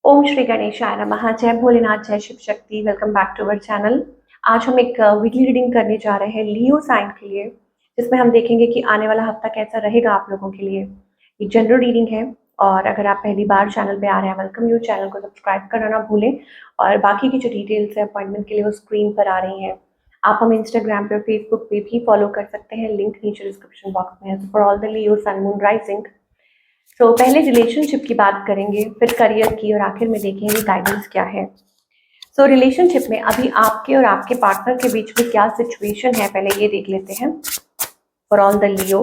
ओम श्री गणेशाय नमः। जय भोलेनाथ, जय Shiv Shakti. Welcome back to our channel. आज हम एक वीकली रीडिंग करने जा रहे हैं लियो साइन के लिए, जिसमें हम देखेंगे कि आने वाला हफ्ता कैसा रहेगा आप लोगों के लिए। ये जनरल रीडिंग है और अगर आप पहली बार चैनल पे आ रहे हैं, वेलकम यू। चैनल को सब्सक्राइब करना ना भूलें और बाकी की जो डिटेल्स है अपॉइंटमेंट के लिए वो स्क्रीन पर आ रही हैं। आप हमें इंस्टाग्राम पे और फेसबुक पे भी फॉलो कर सकते हैं, लिंक नीचे डिस्क्रिप्शन बॉक्स में है। For all the Leo sun moon rising. तो पहले रिलेशनशिप की बात करेंगे, फिर करियर की और आखिर में देखेंगे गाइडेंस क्या है। सो रिलेशनशिप में अभी आपके और आपके पार्टनर के बीच में क्या सिचुएशन है, पहले ये देख लेते हैं। फॉर ऑल द लियो,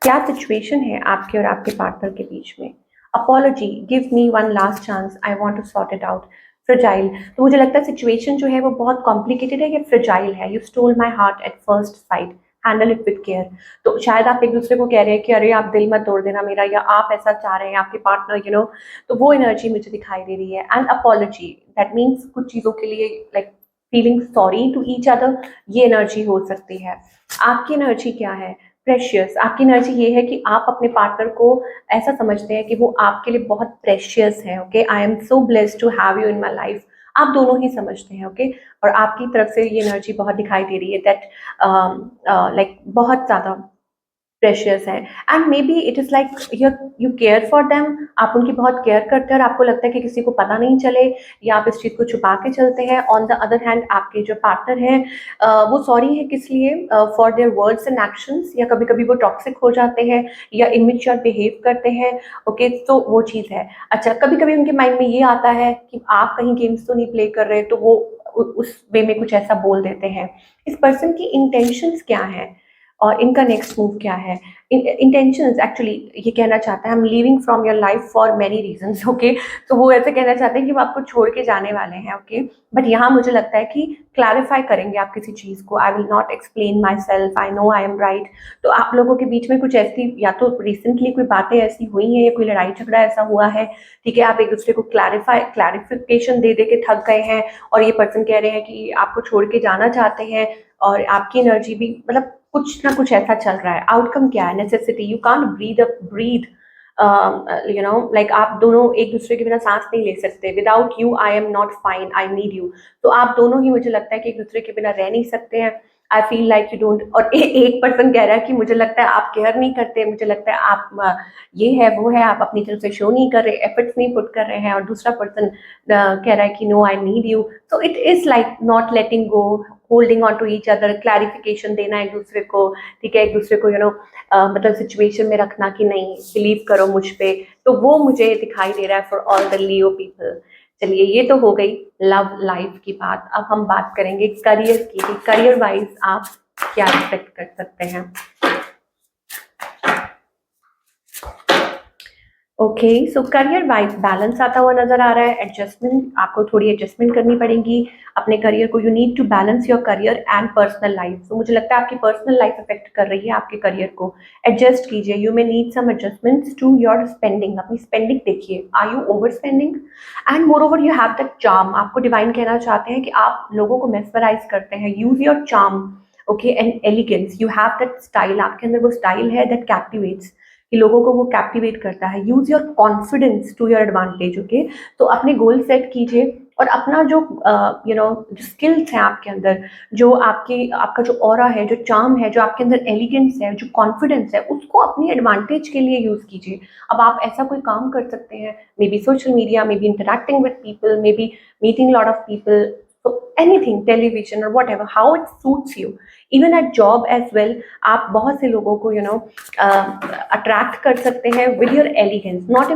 क्या सिचुएशन है आपके और आपके पार्टनर के बीच में। Apology, give me one last chance, I want to sort it out. Fragile, तो मुझे लगता है सिचुएशन जो है वो बहुत कॉम्प्लिकेटेड है या फ्रजाइल है। You stole my heart at first sight, handle it with care. तो शायद आप एक दूसरे को कह रहे हैं कि अरे आप दिल मत तोड़ देना मेरा, या आप ऐसा चाह रहे हैं आपके पार्टनर तो वो एनर्जी मुझे दिखाई दे रही है। एंड अपॉलॉजी, दैट मीन्स कुछ चीज़ों के लिए like feeling sorry to each other, ये एनर्जी हो सकती है। आपकी एनर्जी क्या है? प्रेशियस, आपकी एनर्जी ये है कि आप अपने पार्टनर को ऐसा समझते हैं कि वो आपके लिए बहुत प्रेशियस है। Okay, I am so blessed to have you in my life. आप दोनों ही समझते हैं। ओके, और आपकी तरफ से ये एनर्जी बहुत दिखाई दे रही है दैट लाइक बहुत ज़्यादा प्रेशियस है। And may be it is like you care for them, आप उनकी बहुत केयर करते हैं और आपको लगता है कि किसी को पता नहीं चले, या आप इस चीज़ को छुपा के चलते हैं। ऑन द अदर हैंड आपके जो पार्टनर हैं वो सॉरी है किस लिए? For their words and actions, या कभी कभी वो टॉक्सिक हो जाते हैं या इमेच्योर बिहेव करते हैं। ओके, तो वो चीज़ है। अच्छा, कभी कभी उनके माइंड में ये आता है कि आप कहीं गेम्स तो नहीं प्ले कर रहे, तो वो उस वे में कुछ ऐसा बोल देते हैं। इस पर्सन की इंटेंशंस क्या है और इनका नेक्स्ट मूव क्या है? इंटेंशंस एक्चुअली ये कहना चाहता है, I am leaving from your life for many reasons. Okay, तो वो ऐसे कहना चाहते हैं कि वो आपको छोड़ के जाने वाले हैं। ओके, बट यहाँ मुझे लगता है कि क्लैरिफाई करेंगे आप किसी चीज़ को। I will not explain my self, I know I am right. तो आप लोगों के बीच में कुछ ऐसी, या तो रिसेंटली कोई बातें ऐसी हुई हैं या कोई लड़ाई झगड़ा ऐसा हुआ है, ठीक है, आप एक दूसरे को क्लैरिफिकेशन दे दे के थक गए हैं और ये पर्सन कह रहे हैं कि आपको छोड़ के जाना चाहते हैं। और आपकी एनर्जी भी मतलब कुछ ना कुछ ऐसा चल रहा है। आउटकम क्या है? Necessity, you can't breathe like आप दोनों एक दूसरे के बिना सांस नहीं ले सकते। Without you I am not fine, I need you. तो आप दोनों ही मुझे लगता है कि एक दूसरे के बिना रह नहीं सकते हैं। I feel like you don't. और एक पर्सन कह रहा है कि मुझे लगता है आप केयर नहीं करते, मुझे लगता है आप ये है वो है, आप अपनी तरफ से शो नहीं कर रहे, एफर्ट्स नहीं पुट कर रहे हैं। और दूसरा पर्सन कह रहा है कि नो आई नीड यू। तो it is like not letting go, holding on to each other, clarification देना एक दूसरे को, ठीक है, एक दूसरे को मतलब सिचुएशन में रखना कि नहीं बिलीव करो मुझ पे। तो वो मुझे दिखाई दे रहा है for all the Leo people. चलिए, ये तो हो गई लव लाइफ की बात। अब हम बात करेंगे करियर की। करियर वाइज आप क्या एक्सपेक्ट कर सकते हैं? ओके, सो करियर वाइज बैलेंस आता हुआ नजर आ रहा है। एडजस्टमेंट, आपको थोड़ी एडजस्टमेंट करनी पड़ेगी अपने करियर को। You need to balance your career and personal life. तो मुझे लगता है आपकी पर्सनल लाइफ अफेक्ट कर रही है आपके करियर को। एडजस्ट कीजिए। You may need some adjustments to your spending. अपनी स्पेंडिंग देखिए, are you overspending? And moreover you have that charm. आपको डिवाइन कहना चाहते हैं कि आप लोगों को मेस्मराइज करते हैं। Use your charm, okay, and elegance. You have that style, आपके अंदर वो स्टाइल है दैट कैप्टिवेट्स, कि लोगों को वो कैप्टिवेट करता है। Use your confidence to your advantage. Okay, तो अपने गोल सेट कीजिए और अपना जो जो स्किल्स हैं आपके अंदर, जो आपका जो ऑरा है, जो चार्म है, जो आपके अंदर एलिगेंस है, जो कॉन्फिडेंस है, उसको अपनी एडवांटेज के लिए यूज कीजिए। अब आप ऐसा कोई काम कर सकते हैं, may be social media, may be interacting with people, may be meeting lot of people, so anything, television or whatever, how it suits you, even at job as well। आप बहुत से लोगों को अट्रैक्ट कर सकते हैं with your elegance, not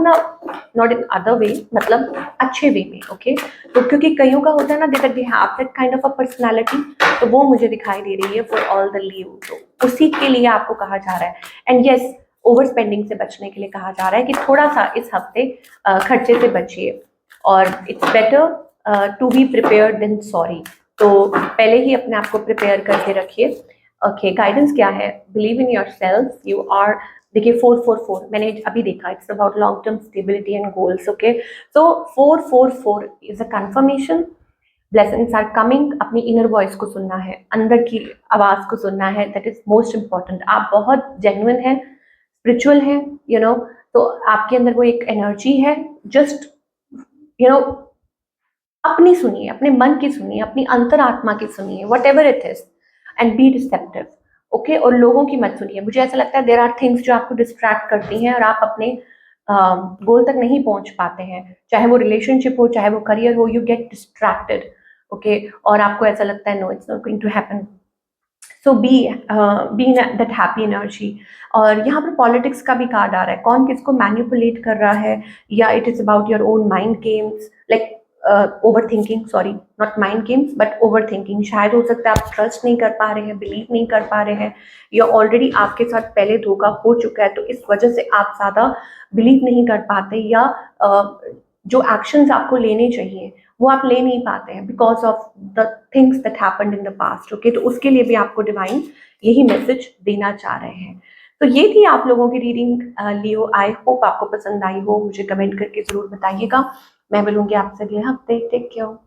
in other way, मतलब अच्छे वे में। ओके, तो क्योंकि कईयों का होता है ना that they have that kind of a personality, तो वो मुझे दिखाई दे रही है फॉर ऑल द लियो। तो उसी के लिए आपको कहा जा रहा है। एंड यस, ओवर स्पेंडिंग से बचने के लिए कहा जा रहा है कि थोड़ा सा इस हफ्ते खर्चे से बचिए। और it's better to be prepare than sorry. तो पहले ही अपने आप को प्रिपेयर करके रखिए। ओके, गाइडेंस क्या है? Believe in yourself, you are. देखिए 444 मैंने अभी देखा, it's about long term stability and goals. Okay, तो 444 is a confirmation. Blessings are coming. अपनी इनर वॉइस को सुनना है, अंदर की आवाज को सुनना है, दैट इज मोस्ट इंपॉर्टेंट। आप बहुत जेन्युइन हैं, स्पिरिचुअल हैं, तो आपके अंदर वो एक एनर्जी है। जस्ट यू नो अपनी सुनिए, अपने मन की सुनिए, अपनी अंतरात्मा की सुनिए, what ever it is, and be receptive. Okay, और लोगों की मत सुनिए। मुझे ऐसा लगता है देर आर थिंग्स जो आपको डिस्ट्रैक्ट करती हैं और आप अपने गोल तक नहीं पहुंच पाते हैं, चाहे वो रिलेशनशिप हो, चाहे वो करियर हो, यू गेट डिस्ट्रैक्टेड। ओके, और आपको ऐसा लगता है no it's not going to happen. So be that happy energy. और यहाँ पर पॉलिटिक्स का भी कार्ड आ रहा है, कौन किसको मैनिपुलेट कर रहा है, या it is about your own mind games, like over thinking, sorry not mind games but over thinking. शायद हो सकता है आप ट्रस्ट नहीं कर पा रहे हैं, बिलीव नहीं कर पा रहे हैं, या ऑलरेडी आपके साथ पहले धोखा हो चुका है, तो इस वजह से आप ज़्यादा बिलीव नहीं कर पाते, या जो एक्शंस आपको लेने चाहिए वो आप ले नहीं पाते हैं because of the things that happened in the past. Okay, तो उसके लिए भी आपको डिवाइन यही मैसेज देना चाह रहे हैं। तो ये थी आप लोगों की रीडिंग लियो। आई होप आपको पसंद आई हो, मुझे कमेंट करके जरूर बताइएगा। मैं मिलूंगी आपसे अगले हफ्ते। Take care.